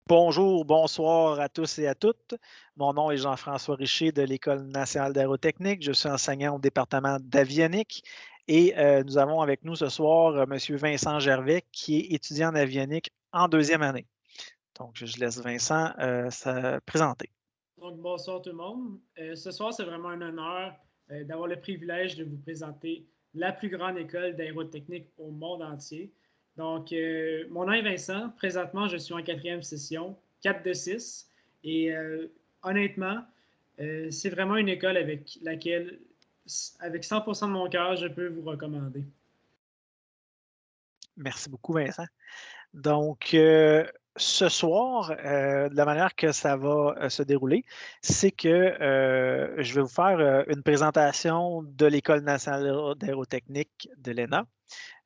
Bonjour, bonsoir à tous et à toutes. Mon nom est Jean-François Richer de l'École nationale d'aérotechnique. Je suis enseignant au département d'avionique et nous avons avec nous ce soir M. Vincent Gervais, qui est étudiant en avionique en deuxième année. Donc, je laisse Vincent se présenter. Donc, bonsoir tout le monde. Ce soir, c'est vraiment un honneur d'avoir le privilège de vous présenter la plus grande école d'aérotechnique au monde entier. Donc, mon nom est Vincent. Présentement, je suis en quatrième session, 4 de 6. Et honnêtement, c'est vraiment une école avec laquelle, avec 100% de mon cœur, je peux vous recommander. Merci beaucoup, Vincent. Donc, ce soir, de la manière que ça va se dérouler, c'est que je vais vous faire une présentation de l'École nationale d'aérotechnique de l'ENA,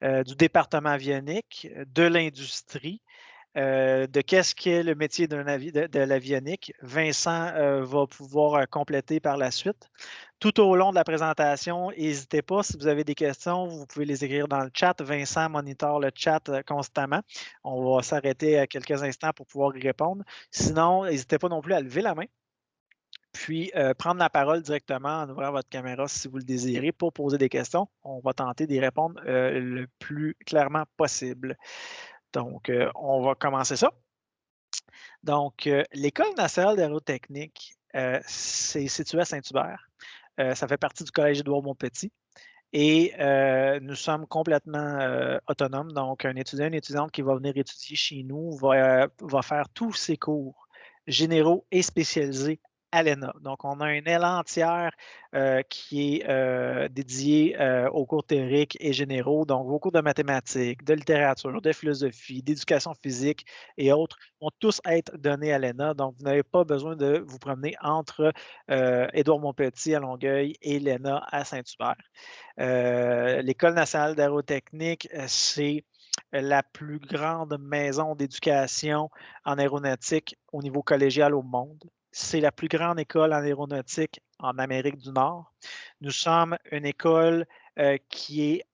du département avionique, de l'industrie, de qu'est-ce qu'est le métier de l'avionique. Vincent va pouvoir compléter par la suite. Tout au long de la présentation, n'hésitez pas, si vous avez des questions, vous pouvez les écrire dans le chat. Vincent monitore le chat constamment. On va s'arrêter à quelques instants pour pouvoir y répondre. Sinon, n'hésitez pas non plus à lever la main, puis prendre la parole directement en ouvrant votre caméra si vous le désirez pour poser des questions. On va tenter d'y répondre le plus clairement possible. Donc, on va commencer ça. Donc, l'École nationale d'aérotechnique, c'est situé à Saint-Hubert. Ça fait partie du Collège Édouard-Montpetit. Et nous sommes complètement autonomes. Donc, un étudiant, une étudiante qui va venir étudier chez nous va faire tous ses cours généraux et spécialisés à l'ENA. Donc, on a une aile entière qui est dédiée aux cours théoriques et généraux. Donc, vos cours de mathématiques, de littérature, de philosophie, d'éducation physique et autres vont tous être donnés à l'ENA. Donc, vous n'avez pas besoin de vous promener entre Édouard-Montpetit à Longueuil et l'ENA à Saint-Hubert. L'École nationale d'aérotechnique, c'est la plus grande maison d'éducation en aéronautique au niveau collégial au monde. C'est la plus grande école en aéronautique en Amérique du Nord. Nous sommes une école qui est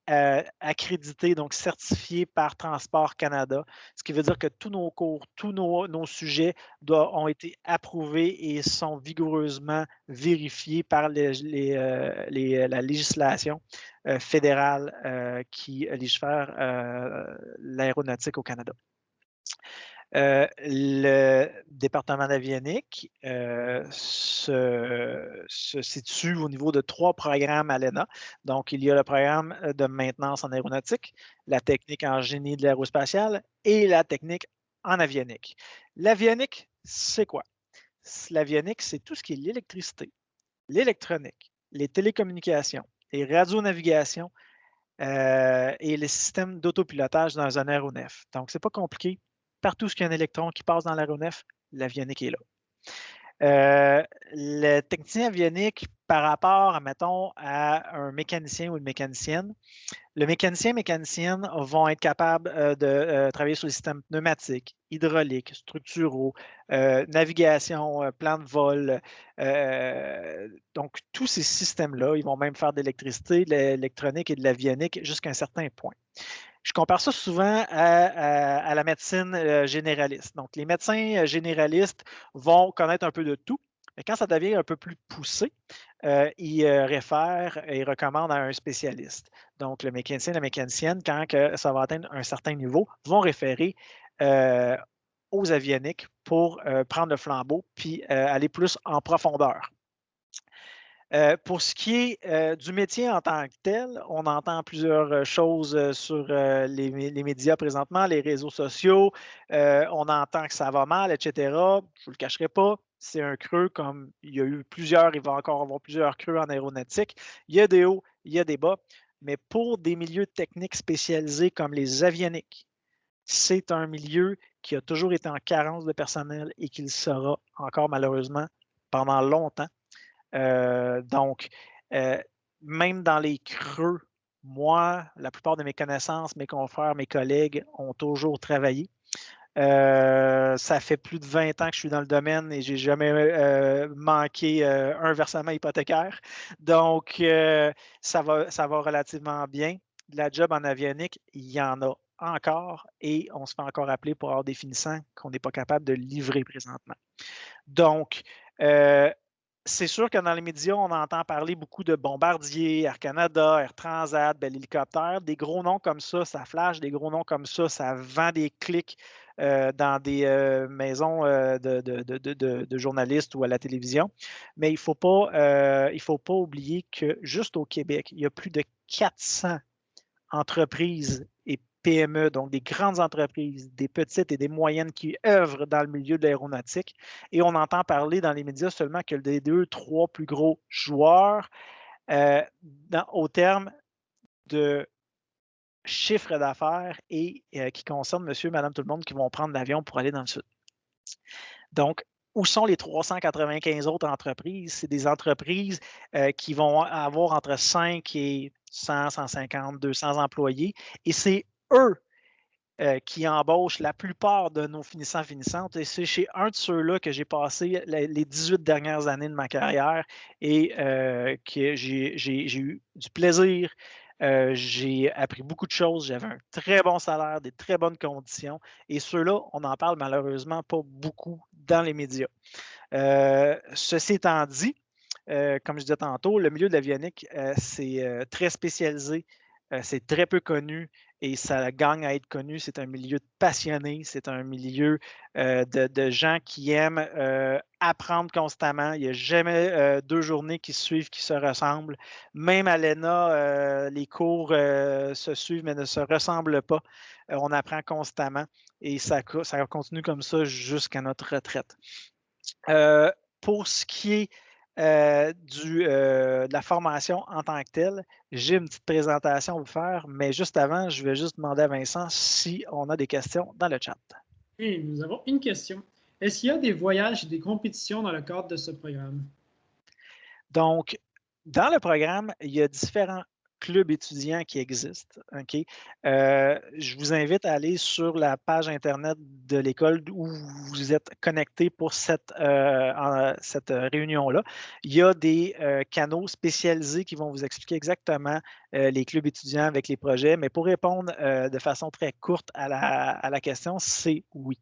accréditée, donc certifiée par Transport Canada, ce qui veut dire que tous nos cours, tous nos sujets ont été approuvés et sont vigoureusement vérifiés par la législation fédérale qui légifère l'aéronautique au Canada. Le département d'avionique se situe au niveau de 3 programmes à l'ENA. Donc, il y a le programme de maintenance en aéronautique, la technique en génie de l'aérospatiale et la technique en avionique. L'avionique, c'est quoi? L'avionique, c'est tout ce qui est l'électricité, l'électronique, les télécommunications, les radionavigations et les systèmes d'autopilotage dans un aéronef. Donc, ce n'est pas compliqué. Partout où il y a un électron qui passe dans l'aéronef, l'avionique est là. Le technicien avionique, par rapport, mettons, à un mécanicien ou une mécanicienne, le mécanicienne vont être capables de travailler sur les systèmes pneumatiques, hydrauliques, structuraux, navigation, plan de vol. Donc, tous ces systèmes-là, ils vont même faire de l'électricité, de l'électronique et de l'avionique jusqu'à un certain point. Je compare ça souvent à la médecine généraliste. Donc, les médecins généralistes vont connaître un peu de tout, mais quand ça devient un peu plus poussé, ils réfèrent et recommandent à un spécialiste. Donc, le mécanicien, la mécanicienne, quand ça va atteindre un certain niveau, vont référer aux avioniques pour prendre le flambeau puis aller plus en profondeur. Pour ce qui est du métier en tant que tel, on entend plusieurs choses sur les médias présentement, les réseaux sociaux. On entend que ça va mal, etc. Je ne vous le cacherai pas. C'est un creux comme il y a eu plusieurs, il va encore avoir plusieurs creux en aéronautique. Il y a des hauts, il y a des bas. Mais pour des milieux techniques spécialisés comme les avioniques, c'est un milieu qui a toujours été en carence de personnel et qui le sera encore malheureusement pendant longtemps. Donc, même dans les creux, moi, la plupart de mes connaissances, mes confrères, mes collègues ont toujours travaillé. Ça fait plus de 20 ans que je suis dans le domaine et je n'ai jamais manqué un versement hypothécaire. Donc, ça va relativement bien. De la job en avionique, il y en a encore et on se fait encore appeler pour avoir des finissants qu'on n'est pas capable de livrer présentement. Donc, c'est sûr que dans les médias, on entend parler beaucoup de Bombardier, Air Canada, Air Transat, Bell Hélicoptère. Des gros noms comme ça flash. Des gros noms comme ça vend des clics dans des maisons de journalistes ou à la télévision. Mais il ne faut pas oublier que juste au Québec, il y a plus de 400 entreprises et PME, donc des grandes entreprises, des petites et des moyennes qui œuvrent dans le milieu de l'aéronautique. Et on entend parler dans les médias seulement que les 2, 3 plus gros joueurs au terme de chiffre d'affaires et qui concernent monsieur, madame, tout le monde qui vont prendre l'avion pour aller dans le sud. Donc, où sont les 395 autres entreprises? C'est des entreprises qui vont avoir entre 5 et 100, 150, 200 employés. Et c'est eux qui embauchent la plupart de nos finissants-finissantes. Et c'est chez un de ceux-là que j'ai passé les 18 dernières années de ma carrière et que j'ai eu du plaisir. J'ai appris beaucoup de choses. J'avais un très bon salaire, des très bonnes conditions. Et ceux-là, on n'en parle malheureusement pas beaucoup dans les médias. Ceci étant dit, comme je disais tantôt, le milieu de l'avionique, c'est très spécialisé, c'est très peu connu et ça gagne à être connu. C'est un milieu de passionnés, c'est un milieu de gens qui aiment apprendre constamment. Il n'y a jamais 2 journées qui se suivent, qui se ressemblent. Même à l'ENA, les cours se suivent mais ne se ressemblent pas. On apprend constamment et ça continue comme ça jusqu'à notre retraite. Pour ce qui est de la formation en tant que telle, j'ai une petite présentation à vous faire, mais juste avant, je vais juste demander à Vincent si on a des questions dans le chat. Et nous avons une question. Est-ce qu'il y a des voyages et des compétitions dans le cadre de ce programme? Donc, dans le programme, il y a différents clubs étudiants qui existent. OK? Je vous invite à aller sur la page Internet de l'école où vous êtes connecté pour cette réunion-là. Il y a des canaux spécialisés qui vont vous expliquer exactement les clubs étudiants avec les projets. Mais pour répondre de façon très courte à la question, c'est oui.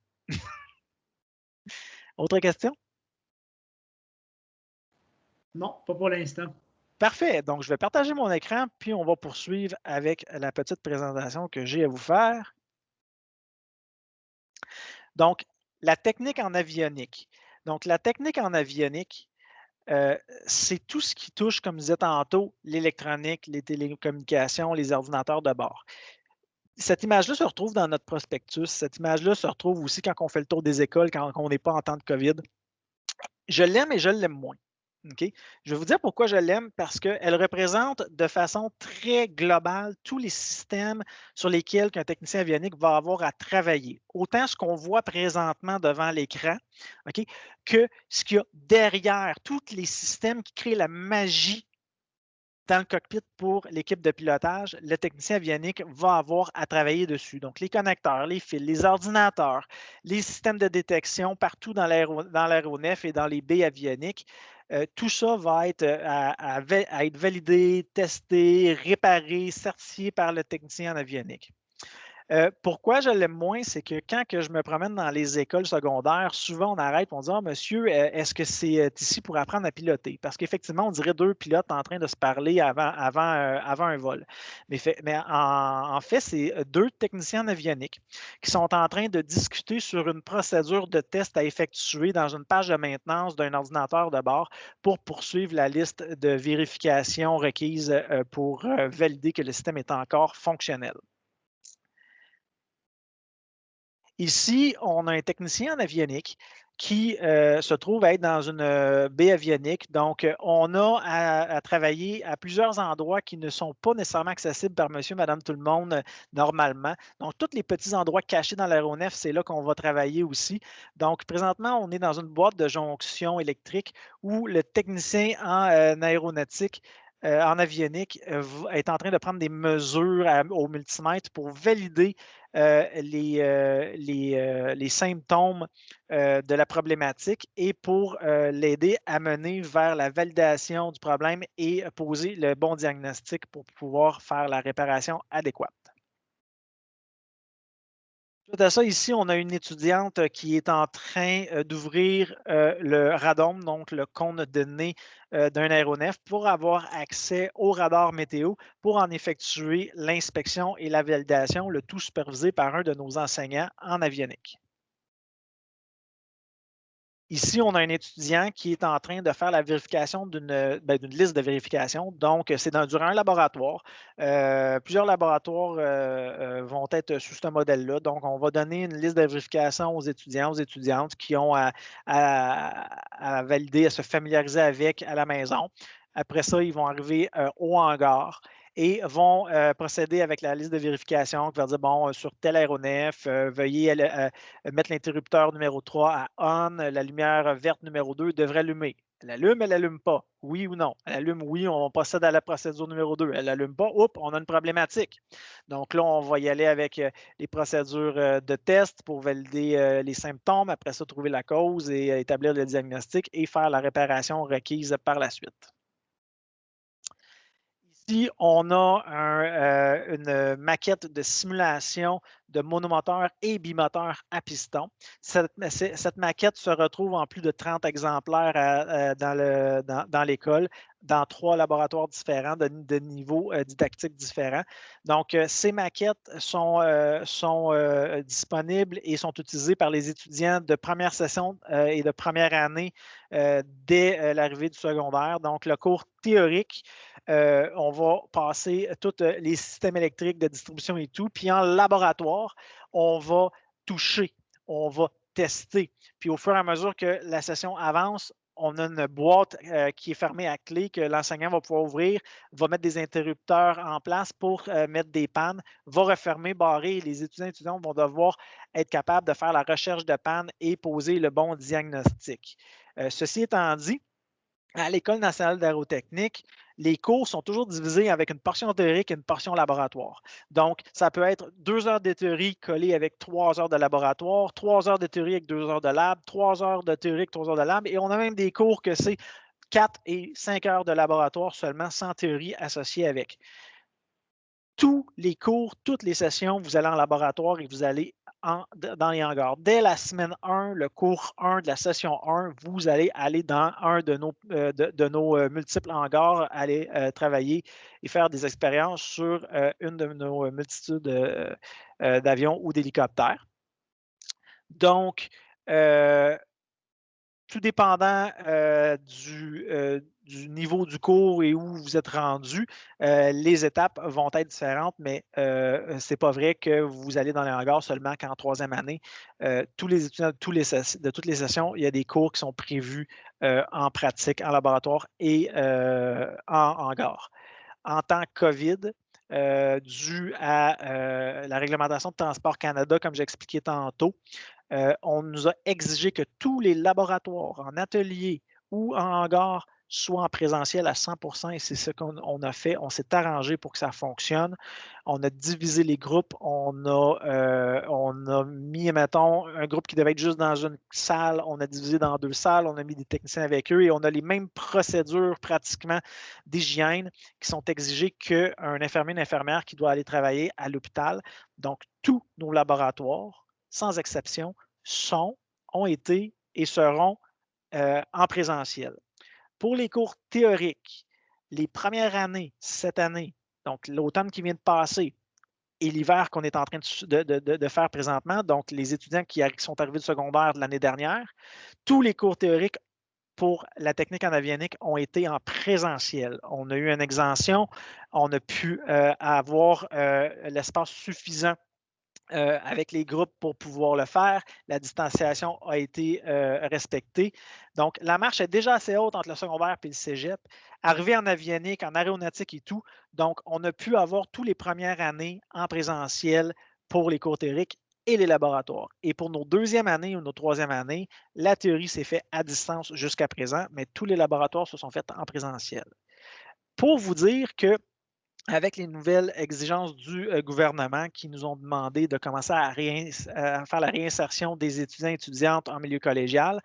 Autre question? Non, pas pour l'instant. Parfait. Donc, je vais partager mon écran, puis on va poursuivre avec la petite présentation que j'ai à vous faire. Donc, la technique en avionique. Donc, la technique en avionique, c'est tout ce qui touche, comme je disais tantôt, l'électronique, les télécommunications, les ordinateurs de bord. Cette image-là se retrouve dans notre prospectus. Cette image-là se retrouve aussi quand on fait le tour des écoles, quand on n'est pas en temps de COVID. Je l'aime et je l'aime moins. Okay? Je vais vous dire pourquoi je l'aime, parce qu'elle représente de façon très globale tous les systèmes sur lesquels un technicien avionique va avoir à travailler. Autant ce qu'on voit présentement devant l'écran, okay, que ce qu'il y a derrière, tous les systèmes qui créent la magie dans le cockpit pour l'équipe de pilotage, le technicien avionique va avoir à travailler dessus. Donc, les connecteurs, les fils, les ordinateurs, les systèmes de détection partout dans l'aéronef et dans les baies avioniques. Tout ça va être à être validé, testé, réparé, certifié par le technicien en avionique. Pourquoi je l'aime moins, c'est que quand que je me promène dans les écoles secondaires, souvent on arrête et on dit ah, monsieur, est-ce que c'est ici pour apprendre à piloter? Parce qu'effectivement, on dirait 2 pilotes en train de se parler avant un vol. Mais en fait, c'est 2 techniciens en avionique qui sont en train de discuter sur une procédure de test à effectuer dans une page de maintenance d'un ordinateur de bord pour poursuivre la liste de vérifications requises pour valider que le système est encore fonctionnel. Ici, on a un technicien en avionique qui se trouve être dans une baie avionique. Donc, on a à travailler à plusieurs endroits qui ne sont pas nécessairement accessibles par monsieur, madame, tout le monde normalement. Donc, tous les petits endroits cachés dans l'aéronef, c'est là qu'on va travailler aussi. Donc, présentement, on est dans une boîte de jonction électrique où le technicien en aéronautique en avionique est en train de prendre des mesures au multimètre pour valider les symptômes de la problématique et pour l'aider à mener vers la validation du problème et poser le bon diagnostic pour pouvoir faire la réparation adéquate. Suite à ça, ici, on a une étudiante qui est en train d'ouvrir le radome, donc le cône de nez d'un aéronef, pour avoir accès au radar météo pour en effectuer l'inspection et la validation, le tout supervisé par un de nos enseignants en avionique. Ici, on a un étudiant qui est en train de faire la vérification d'une liste de vérification. Donc, c'est durant un laboratoire. Plusieurs laboratoires vont être sous ce modèle-là. Donc, on va donner une liste de vérification aux étudiants, aux étudiantes qui ont à valider, à se familiariser avec à la maison. Après ça, ils vont arriver au hangar et vont procéder avec la liste de vérification qui va dire, bon, sur tel aéronef, veuillez mettre l'interrupteur numéro 3 à on, la lumière verte numéro 2 devrait allumer. Elle allume, elle n'allume pas. Oui ou non? Elle allume, oui, on procède à la procédure numéro 2. Elle n'allume pas, oups, on a une problématique. Donc là, on va y aller avec les procédures de test pour valider les symptômes, après ça, trouver la cause et établir le diagnostic et faire la réparation requise par la suite. Ici, on a une maquette de simulation de monomoteur et bimoteur à piston. Cette maquette se retrouve en plus de 30 exemplaires dans l'école, dans 3 laboratoires différents, de niveaux didactiques différents. Donc, ces maquettes sont disponibles et sont utilisées par les étudiants de première session et de première année dès l'arrivée du secondaire. Donc, le cours théorique, on va passer tous les systèmes électriques de distribution et tout. Puis en laboratoire, on va toucher, on va tester. Puis au fur et à mesure que la session avance, on a une boîte qui est fermée à clé que l'enseignant va pouvoir ouvrir, va mettre des interrupteurs en place pour mettre des pannes, va refermer, barrer. Et les étudiants vont devoir être capables de faire la recherche de panne et poser le bon diagnostic. Ceci étant dit, à l'École nationale d'aérotechnique, les cours sont toujours divisés avec une portion théorique et une portion laboratoire. Donc, ça peut être 2 heures de théorie collées avec 3 heures de laboratoire, 3 heures de théorie avec 2 heures de lab, 3 heures de théorie avec 3 heures de lab. Et on a même des cours que c'est 4 et 5 heures de laboratoire seulement sans théorie associée avec. Tous les cours, toutes les sessions, vous allez en laboratoire et vous allez dans les hangars. Dès la semaine 1, le cours 1 de la session 1, vous allez aller dans un de nos multiples hangars, aller travailler et faire des expériences sur une de nos multitudes d'avions ou d'hélicoptères. Donc, tout dépendant du niveau du cours et où vous êtes rendu, les étapes vont être différentes, mais ce n'est pas vrai que vous allez dans les hangars seulement qu'en troisième année. Tous les étudiants de toutes les sessions, il y a des cours qui sont prévus en pratique, en laboratoire et en hangar. En temps COVID, dû à la réglementation de Transport Canada, comme j'ai expliqué tantôt, on nous a exigé que tous les laboratoires en atelier ou en hangar soient en présentiel à 100 et c'est ce qu'on a fait. On s'est arrangé pour que ça fonctionne. On a divisé les groupes. On a mis, mettons, un groupe qui devait être juste dans une salle. On a divisé dans 2 salles. On a mis des techniciens avec eux et on a les mêmes procédures pratiquement d'hygiène qui sont exigées qu'un infirmier, une infirmière qui doit aller travailler à l'hôpital. Donc, tous nos laboratoires, sans exception, ont été et seront en présentiel. Pour les cours théoriques, les premières années, cette année, donc l'automne qui vient de passer et l'hiver qu'on est en train de faire présentement, donc les étudiants qui sont arrivés du secondaire de l'année dernière, tous les cours théoriques pour la technique en avionique ont été en présentiel. On a eu une exemption, on a pu avoir l'espace suffisant avec les groupes pour pouvoir le faire. La distanciation a été respectée. Donc, la marche est déjà assez haute entre le secondaire et le cégep. Arrivé en avionique, en aéronautique et tout, donc on a pu avoir tous les premières années en présentiel pour les cours théoriques et les laboratoires. Et pour nos deuxième année ou nos troisième année, la théorie s'est faite à distance jusqu'à présent, mais tous les laboratoires se sont faits en présentiel. Pour vous dire que avec les nouvelles exigences du gouvernement qui nous ont demandé de commencer à faire la réinsertion des étudiants et étudiantes en milieu collégial,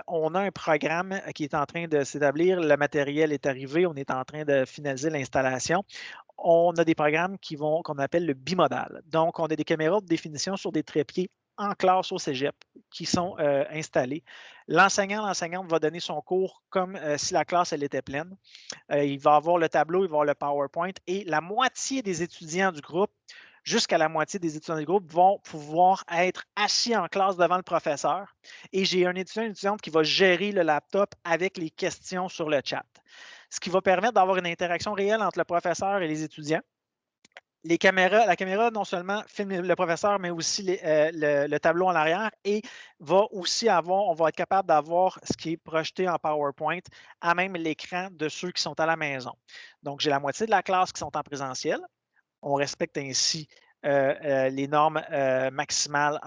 on a un programme qui est en train de s'établir. Le matériel est arrivé. On est en train de finaliser l'installation. On a des programmes qu'on appelle le bimodal. Donc, on a des caméras de définition sur des trépieds en classe au cégep qui sont installés. L'enseignante va donner son cours comme si la classe elle était pleine. Il va avoir le tableau, il va avoir le PowerPoint et la moitié des étudiants du groupe, jusqu'à la moitié des étudiants du groupe, vont pouvoir être assis en classe devant le professeur. Et j'ai un étudiant, une étudiante qui va gérer le laptop avec les questions sur le chat. Ce qui va permettre d'avoir une interaction réelle entre le professeur et les étudiants. La caméra non seulement filme le professeur, mais aussi le tableau en arrière et on va être capable d'avoir ce qui est projeté en PowerPoint à même l'écran de ceux qui sont à la maison. Donc, j'ai la moitié de la classe qui sont en présentiel. On respecte ainsi les normes maximales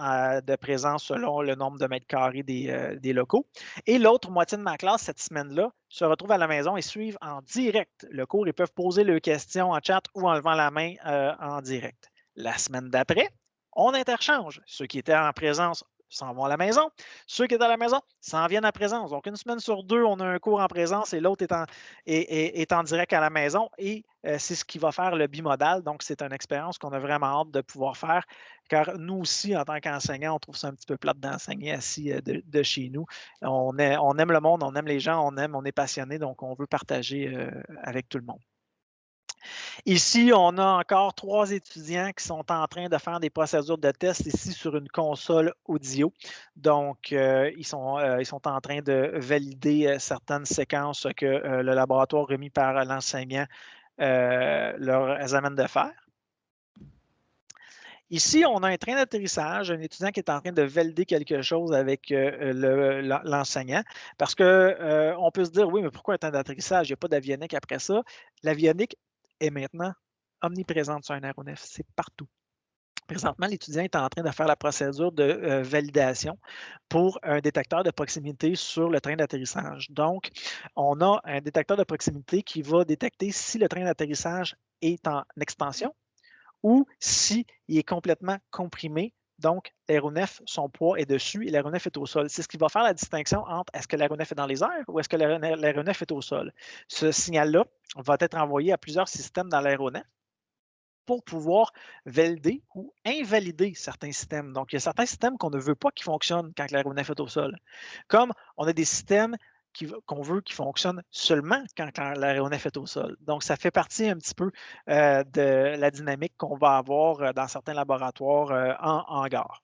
de présence selon le nombre de mètres carrés des locaux. Et l'autre moitié de ma classe, cette semaine-là, se retrouve à la maison et suivent en direct le cours. Ils peuvent poser leurs questions en chat ou en levant la main en direct. La semaine d'après, on interchange. Ceux qui étaient en présence s'en vont à la maison. Ceux qui étaient à la maison s'en viennent à présence. Donc, une semaine sur deux, on a un cours en présence et l'autre est en direct à la maison. Et c'est ce qui va faire le bimodal. Donc, c'est une expérience qu'on a vraiment hâte de pouvoir faire, car nous aussi, en tant qu'enseignants, on trouve ça un petit peu plate d'enseigner assis de chez nous. On aime le monde, on aime les gens, on est passionné, donc on veut partager avec tout le monde. Ici, on a encore 3 étudiants qui sont en train de faire des procédures de test ici sur une console audio. Donc, ils sont en train de valider certaines séquences que le laboratoire remis par l'enseignant leur amène de faire. Ici, on a un train d'atterrissage, un étudiant qui est en train de valider quelque chose avec l'enseignant. Parce qu'on peut se dire, oui, mais pourquoi un train d'atterrissage? Il n'y a pas d'avionique après ça. L'avionique est maintenant omniprésente sur un aéronef. C'est partout. Présentement, l'étudiant est en train de faire la procédure de validation pour un détecteur de proximité sur le train d'atterrissage. Donc, on a un détecteur de proximité qui va détecter si le train d'atterrissage est en expansion ou s'il est complètement comprimé. Donc, l'aéronef, son poids est dessus et l'aéronef est au sol. C'est ce qui va faire la distinction entre est-ce que l'aéronef est dans les airs ou est-ce que l'aéronef est au sol. Ce signal-là va être envoyé à plusieurs systèmes dans l'aéronef pour pouvoir valider ou invalider certains systèmes. Donc, il y a certains systèmes qu'on ne veut pas qui fonctionnent quand l'aéronef est au sol. Comme on a des systèmes qu'on veut qui fonctionnent seulement quand l'aéronef est au sol. Donc, ça fait partie un petit peu de la dynamique qu'on va avoir dans certains laboratoires en hangar.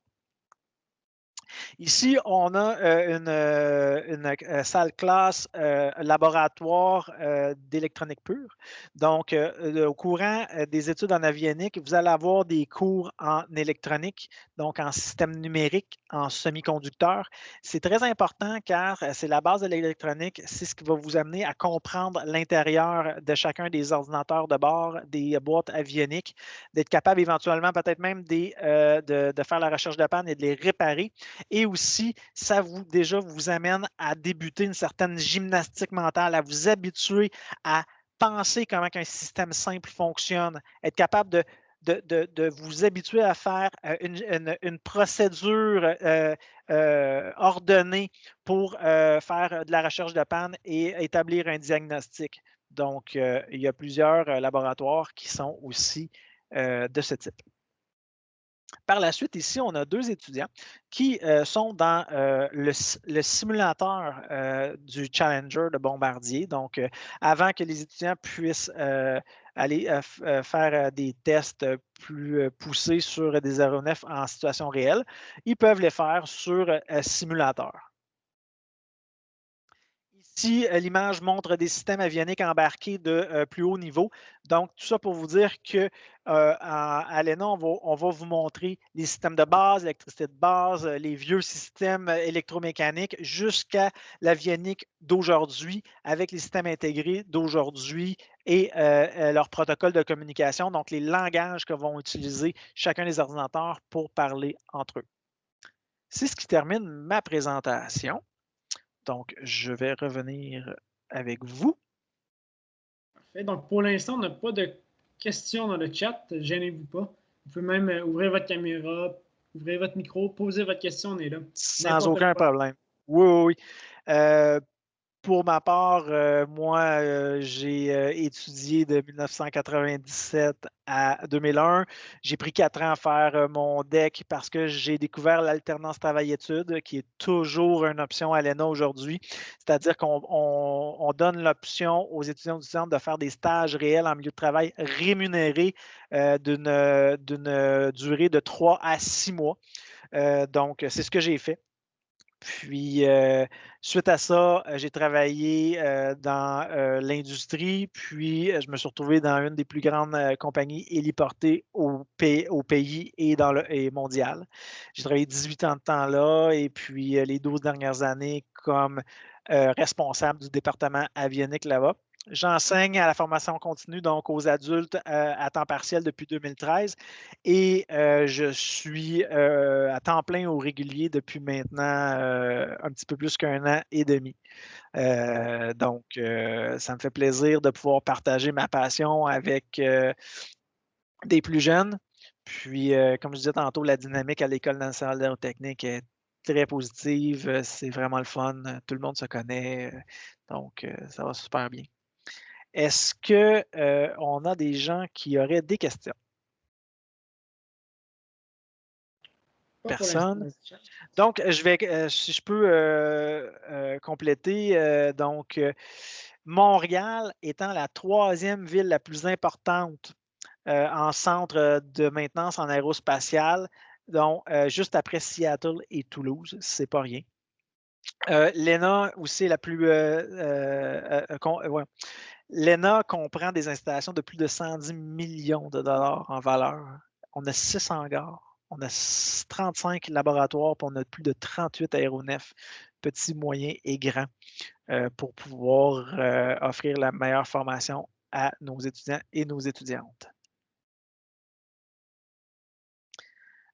Ici, on a une salle classe laboratoire d'électronique pure. Donc, au courant des études en avionique, vous allez avoir des cours en électronique, donc en système numérique, en semi-conducteur. C'est très important car c'est la base de l'électronique. C'est ce qui va vous amener à comprendre l'intérieur de chacun des ordinateurs de bord, des boîtes avioniques, d'être capable éventuellement peut-être même de faire la recherche de panne et de les réparer. Et aussi, ça vous amène à débuter une certaine gymnastique mentale, à vous habituer à penser comment un système simple fonctionne, être capable de vous habituer à faire une procédure ordonnée pour faire de la recherche de panne et établir un diagnostic. Donc, il y a plusieurs laboratoires qui sont aussi de ce type. Par la suite, ici, on a 2 étudiants qui sont dans le simulateur du Challenger de Bombardier. Donc, avant que les étudiants puissent aller faire des tests plus poussés sur des aéronefs en situation réelle, ils peuvent les faire sur simulateur. Ici, l'image montre des systèmes avioniques embarqués de plus haut niveau. Donc, tout ça pour vous dire que à l'ENA, on va vous montrer les systèmes de base, l'électricité de base, les vieux systèmes électromécaniques jusqu'à l'avionique d'aujourd'hui avec les systèmes intégrés d'aujourd'hui et leur protocole de communication, donc les langages que vont utiliser chacun des ordinateurs pour parler entre eux. C'est ce qui termine ma présentation. Donc, je vais revenir avec vous. Parfait. Donc, pour l'instant, on n'a pas de questions dans le chat. Gênez-vous pas. Vous pouvez même ouvrir votre caméra, ouvrir votre micro, poser votre question, on est là. Sans N'importe aucun quoi. problème. Oui, oui, oui. Pour ma part, moi, j'ai étudié de 1997 à 2001. J'ai pris 4 ans à faire mon DEC parce que j'ai découvert l'alternance travail-études, qui est toujours une option à l'ENA aujourd'hui. C'est-à-dire qu'on donne l'option aux étudiants du centre de faire des stages réels en milieu de travail rémunérés d'une durée de 3 à 6 mois. Donc, c'est ce que j'ai fait. Puis, suite à ça, j'ai travaillé dans l'industrie, puis je me suis retrouvé dans une des plus grandes compagnies héliportées au pays et mondial. J'ai travaillé 18 ans de temps là, et puis les 12 dernières années comme responsable du département avionique là-bas. J'enseigne à la formation continue, donc aux adultes à temps partiel depuis 2013 et je suis à temps plein au régulier depuis maintenant un petit peu plus qu'un an et demi. Donc, ça me fait plaisir de pouvoir partager ma passion avec des plus jeunes. Puis, comme je disais tantôt, la dynamique à l'École nationale d'aérotechnique est très positive. C'est vraiment le fun. Tout le monde se connaît. Donc, ça va super bien. Est-ce qu'on a des gens qui auraient des questions? Pas pour l'instant Personne? dans le chat. Donc, si je peux compléter, donc, Montréal étant la troisième ville la plus importante en centre de maintenance en aérospatiale, donc juste après Seattle et Toulouse, c'est pas rien. L'ENA aussi est la plus. Ouais. L'ENA comprend des installations de plus de 110 millions de dollars en valeur. On a 6 hangars, on a 35 laboratoires, puis on a plus de 38 aéronefs, petits, moyens et grands, pour pouvoir offrir la meilleure formation à nos étudiants et nos étudiantes.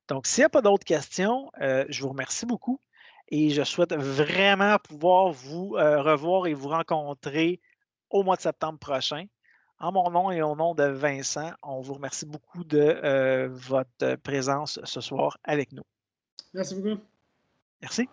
Donc, s'il n'y a pas d'autres questions, je vous remercie beaucoup et je souhaite vraiment pouvoir vous revoir et vous rencontrer au mois de septembre prochain. En mon nom et au nom de Vincent, on vous remercie beaucoup de votre présence ce soir avec nous. Merci beaucoup. Merci.